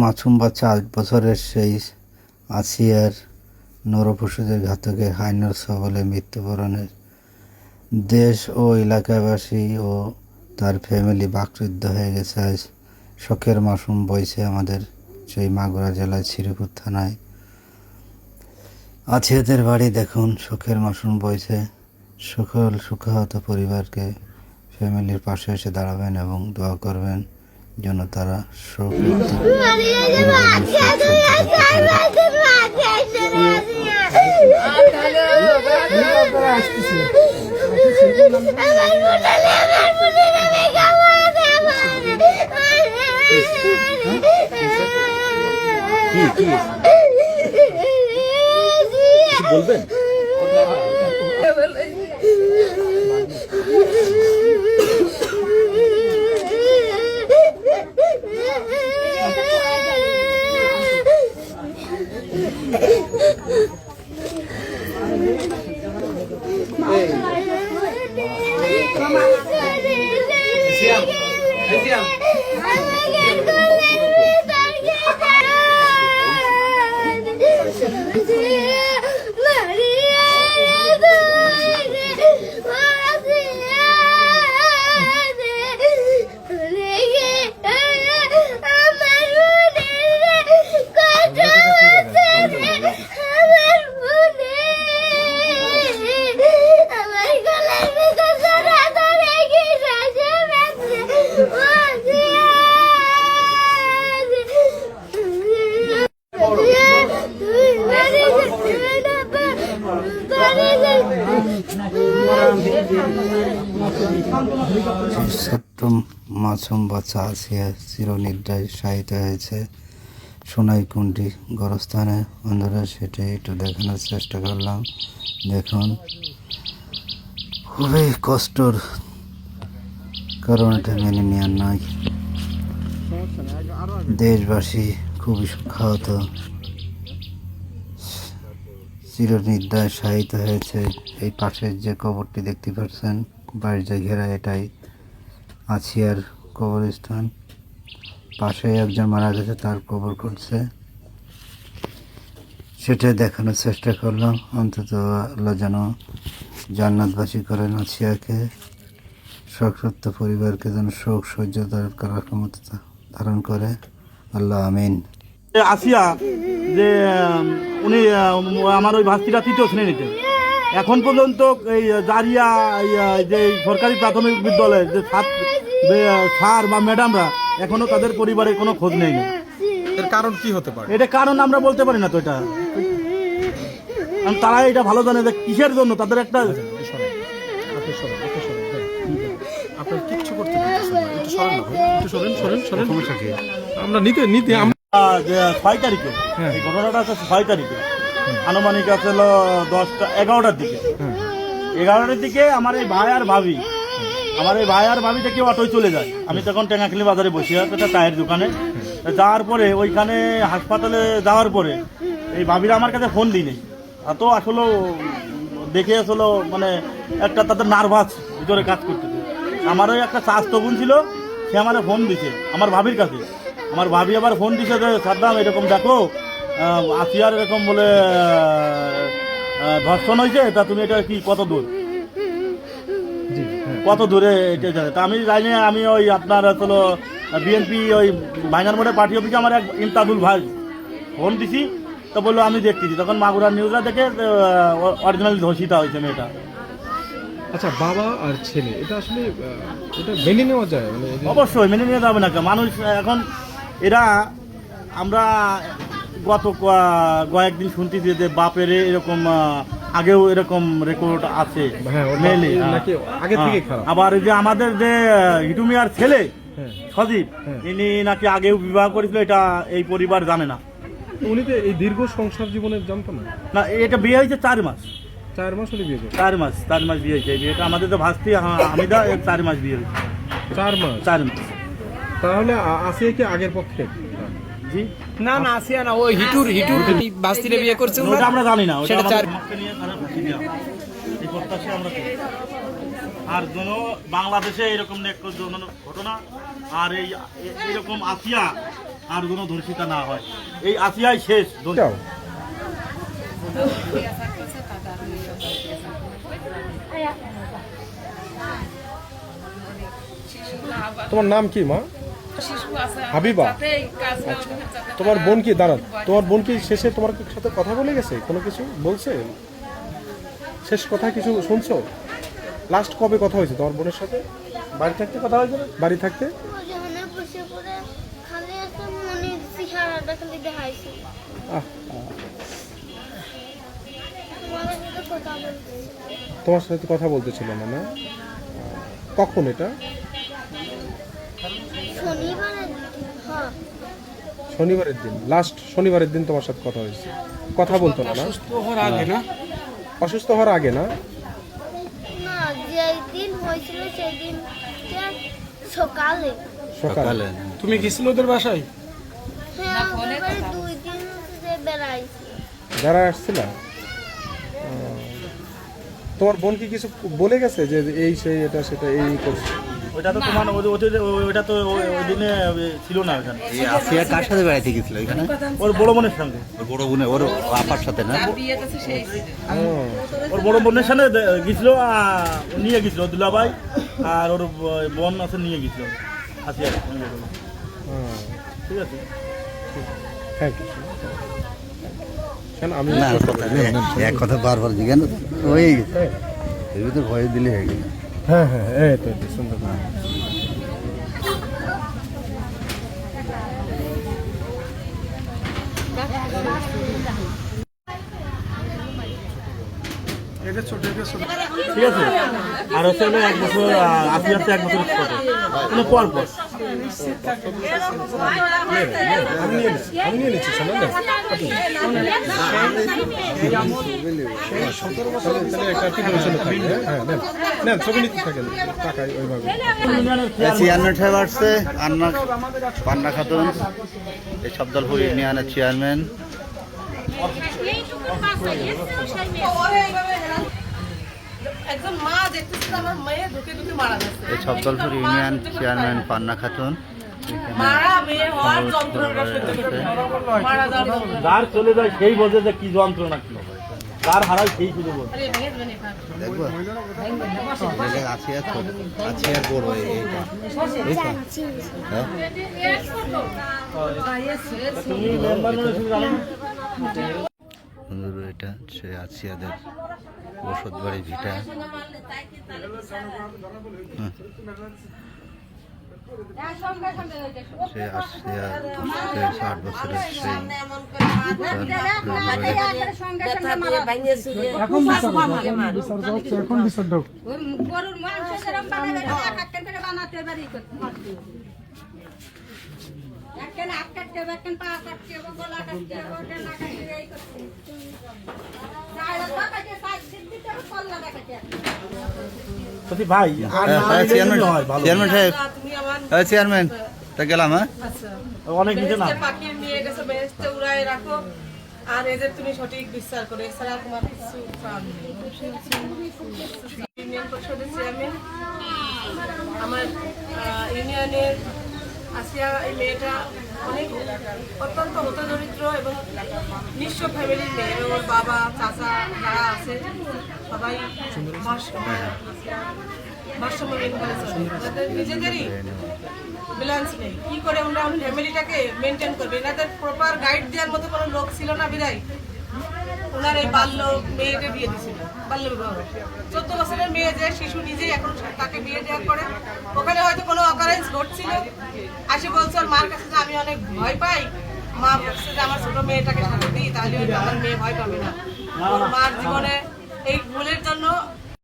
মাসুম বাচ্চা 8 বছরের সেই আসিয়ার নরপশুদের ঘাতকে হাইনার সবলে মৃত্যুবরণের দেশ ও এলাকাবাসী ও তার ফ্যামিলি বাকরুদ্ধ হয়ে গেছে। আজ শোকের মাসুম বইছে আমাদের সেই মাগুরা জেলার শ্রীপুর থানায়। আসিয়াদের বাড়ি দেখুন, শোকের মাসুম বইছে। সকল সুখাহত পরিবারকে ফ্যামিলির পাশে এসে দাঁড়াবেন এবং দোয়া করবেন যেন তারা শোক বলবেন। ছোট্ট মাসুম বাচ্চা আসিয়া চিরনিদ্রায় শায়িত হয়েছে সোনাইকুণ্ডি গোরস্থানে। বন্ধুরা সেটাই একটু দেখানোর চেষ্টা করলাম। দেখুন, খুবই কষ্টর, কারণ এটা মেনে নেওয়ার নয়। দেশবাসী খুবই সুখাহত, চিরনিদ্রায় শায়িত হয়েছে। এই পাশের যে কবরটি দেখতে পাচ্ছেন বাড়িতে ঘেরা, এটাই আসিয়ার কবরস্থান। পাশে একজন মারা গেছে, তার কবর করছে, সেটাই দেখানোর চেষ্টা করলাম। অন্তত আল্লাহ যেন জান্নাতবাসী করেন আসিয়াকে, শোকসত্য পরিবারকে যেন শোক সহ্য করার ক্ষমতা ধারণ করে, আল্লাহ আমিন। আসিয়া যে উনি আমার ওই ভাস্তিটা 3য় শ্রেণীতে, এখন পর্যন্ত এই জারিয়া যে সরকারি প্রাথমিক বিদ্যালয়ের যে স্যার বা ম্যাডামরা এখনো তাদের পরিবারের কোনো খোঁজ নেই না। এর কারণ কি হতে পারে? এটা কারণ আমরা বলতে পারি না তো, এটা তারা এটা ভালো জানে যে কিসের জন্য তাদের একটা আপনার কিচ্ছু করতে পারতেছেন না, একটু সরেন না ভাই, একটু সরেন সমস্যা কি? আমরা নিতে 6 তারিখে এই ঘটনাটা আছে, 6 তারিখে আনুমানিক আছে 11টার দিকে। 11টার দিকে আমার এই ভাই আর ভাবিটা কেউ অটোয় চলে যায়। আমি তখন টেঙ্গাখালী বাজারে বসে আছি একটা চায়ের দোকানে। যাওয়ার পরে ওইখানে হাসপাতালে যাওয়ার পরে এই ভাবিরা আমার কাছে ফোন দিই নেই, এত আসলে দেখে আসলে মানে একটা তাদের নার্ভাস ভিতরে কাজ করতেছে। আমার ওই একটা স্বাস্থ্য বোন ছিল, সে আমার ফোন দিছে আমার ভাবির কাছে। আমার ভাবি আবার ফোন দিছে যে সাদ্দাম এরকম দেখো আসিয়ার এরকম বলে ধর্ষণ হয়েছে, তা তুমি এটা কি কত দূরে এটা জানে? তা আমি জানি, আমি ওই আপনার হলো বিএনপি ওই ভাইনার মোড়ে পার্টি অফিসে আমার এক ইমতাদুল ভাই ফোন দিছি, তো বললো আমি দেখতেছি। তখন মাগুরার নিউজরা দেখে অরিজিনাল ধর্ষিতা হয়েছে মেয়েটা। আচ্ছা, বাবা আর ছেলে এটা আসলে এটা মেনে নেওয়া যায়? অবশ্যই মেনে নিয়ে যাবে না। মানুষ এখন এরা, আমরা গত কয়েকদিন শুনতেছি যে বাপের এরকম আগেও এরকম রেকর্ড আছে মেলে। আবার যে আমাদের যে হিটু মিয়ার ছেলে সজীব, ইনি নাকি আগেও বিবাহ করেছিল, এটা এই পরিবার জানে না। উনি তো এই দীর্ঘ সংসার জীবনের জানতো না? না, এটা বিয়ে হয়েছে 4 মাস। 4 মাস হলে বিয়ে? 4 মাস বিয়ে হয়েছে। বিয়েটা আমাদের তো ভাস্তি হামিদা 4 মাস বিয়ে হয়েছে। 4 মাস? 4 মাস। তাহলে আসিয়া কি আগের পক্ষে? জি না না, আসিয়া না, ওই হিটুর বাস্তিরে বিয়ে করছে ওটা আমরা জানি না। সেটা 4 এই প্রত্যাশা আমরা করি। আর যেন বাংলাদেশে এরকম ঘটনা আর এইরকম আসিয়া আর কোনো ধর্ষিতা না হয়। এই আসিয়াই শেষ। যাও। তোমার নাম কি মা? হাবিবা। তোমার বোন কি দাঁড়ান, তোমার বোন কি শেষে তোমার সাথে কথা বলে গেছে, কোনো কিছু বলছে, শেষ কথা কিছু শুনছো? লাস্ট কবে কথা হয়েছে তোমার বোনের সাথে? বাড়ি থাকতে কথা হয়েছে না? বাড়ি থাকতে ওখানে বসে পড়ে খালি একটা মনে চেহারাটা খালি দেখাইছে। আহ, তোমার সাথে তোমার সাথে কথা বলতে কথা বলতেছিল না না? কখন এটা? শনিবারে, হ্যাঁ শনিবারের দিন, লাস্ট শনিবারের দিন তোমার সাথে কথা হয়েছে। কথা বলতো না না? অসুস্থ হওয়ার আগে না? না, যেই দিন হয়েছিল সেই দিন সকালে। সকালে। তুমি গেছিল ওদের বাসায়? হ্যাঁ, ওদের বাড়ি 2 দিন যে বেড়াইছি। যারা আসছিল, তোমার বোন কি কিছু বলে গেছে যে এই সেই এটা সেটা এই করছে? ওইটা তো তোমার ওইটা তো ওই দিনে ছিল না ওখানে। এই আসিয়া কার সাথে বেড়াইতে গেছিল এখানে? ওর বড় বোনের সঙ্গে। ওর বড় বোনের, ওর আপার সাথে না? ওর বড় বোনের সাথে গেছিল, নিয়ে গেছিল দুলাভাই আর ওর বোন আছে নিয়ে গেছিল আসিয়া। ঠিক আছে, থ্যাংক ইউ। কেন আমি না, এক কথা বারবার জিজ্ঞাসা হয়ে গেছে, এর ভিতরে ভয় দিলে হয়ে গেছে। হ্যাঁ হ্যাঁ, এই তো সুন্দর। ঠিক আছে। আর হচ্ছে হলো 1 বছর, আসিয়া হচ্ছে 1 বছর ছোট, মানে পর পর। আমি নিয়ে নিচ্ছি, শোনো না? হ্যাঁ, নেন ছবি নিতে থাকেন, টাকায় ওইভাবে। চেয়ারম্যান সাহেব আসছে, পান্না খাতুন, এই সবদলপুর ইউনিয়নের চেয়ারম্যান। একজন মা দেখতেছে আমার মেয়ে ঢুকে ঢুকে মারা গেছে। এই সবদলপুর ইউনিয়ন চেয়ারম্যান পান্না খাতুন। মারা মেয়ে হওয়ার যন্ত্রণা সহ্য করতে মারা যাওয়ার যন্ত্রণা। যার চলে যায় সেই বোঝে যে কি যন্ত্রণা কি, যার হারায় সেই শুধু বোঝে। আরে ভেঙে দেবেন এটা। দেখবো আসিয়ার বড় এইটা, হ্যাঁ? তুমি মেম্বার শুধু জানো না? বন্ধুরা, এটা সে আসিয়াদের বসত বাড়ি ভিটা। সে আসিয়া 60 বছরের সেই গরুর মাংস যেরকম বানাবে একটা করে বানাতে পারি একখানে হাত কাটতে হবে, একখানে পা কাটতে হবে, গলা কাটতে হবে, ডানা কাটতে হবে, এই করতে সত্যি ভাই, আর না নিলে চেয়ারম্যান হয় ভালো। চেয়ারম্যান সাহেব, তুমি আমার চেয়ারম্যান তা গেলাম। হ্যাঁ, আচ্ছা অনেক নিচে না। বেহেশতে পাখি নিয়ে গেছে, বেহেশতে উড়ায় রাখো আর এদের তুমি সঠিক বিচার করো, এছাড়া তোমার কিছু প্রাণ নেই। ইউনিয়ন পরিষদের চেয়ারম্যান আমার ইউনিয়নের আসিয়া, এই মেয়েটা অনেক অত্যন্ত হতদরিদ্র এবং নিঃস্ব ফ্যামিলির মেয়ে। ওর বাবা চাচা যারা আছে সবাই ভারসাম্যহীন করে চলে। ওদের নিজেদেরই ব্যালেন্স নেই, কি করে আমরা ফ্যামিলিটাকে মেনটেন করবে। এনাদের প্রপার গাইড দেওয়ার মতো কোনো লোক ছিল না, বিদায় ওনার এই বাল্য মেয়েকে বিয়ে দিয়েছিল, বাল্য বিবাহ। 14 বছরের মেয়ে যে শিশু নিজেই এখন তাকে বিয়ে দেওয়ার পরে ওখানে হয়তো কোনো অকারেন্স ঘটছিল, আসে বলছে ওর মার কাছে যে আমি অনেক ভয় পাই, মা বলছে যে আমার ছোট মেয়েটাকে সাথে দিই তাহলে হয়তো আমার মেয়ে ভয় পাবে না। ওর মার জীবনে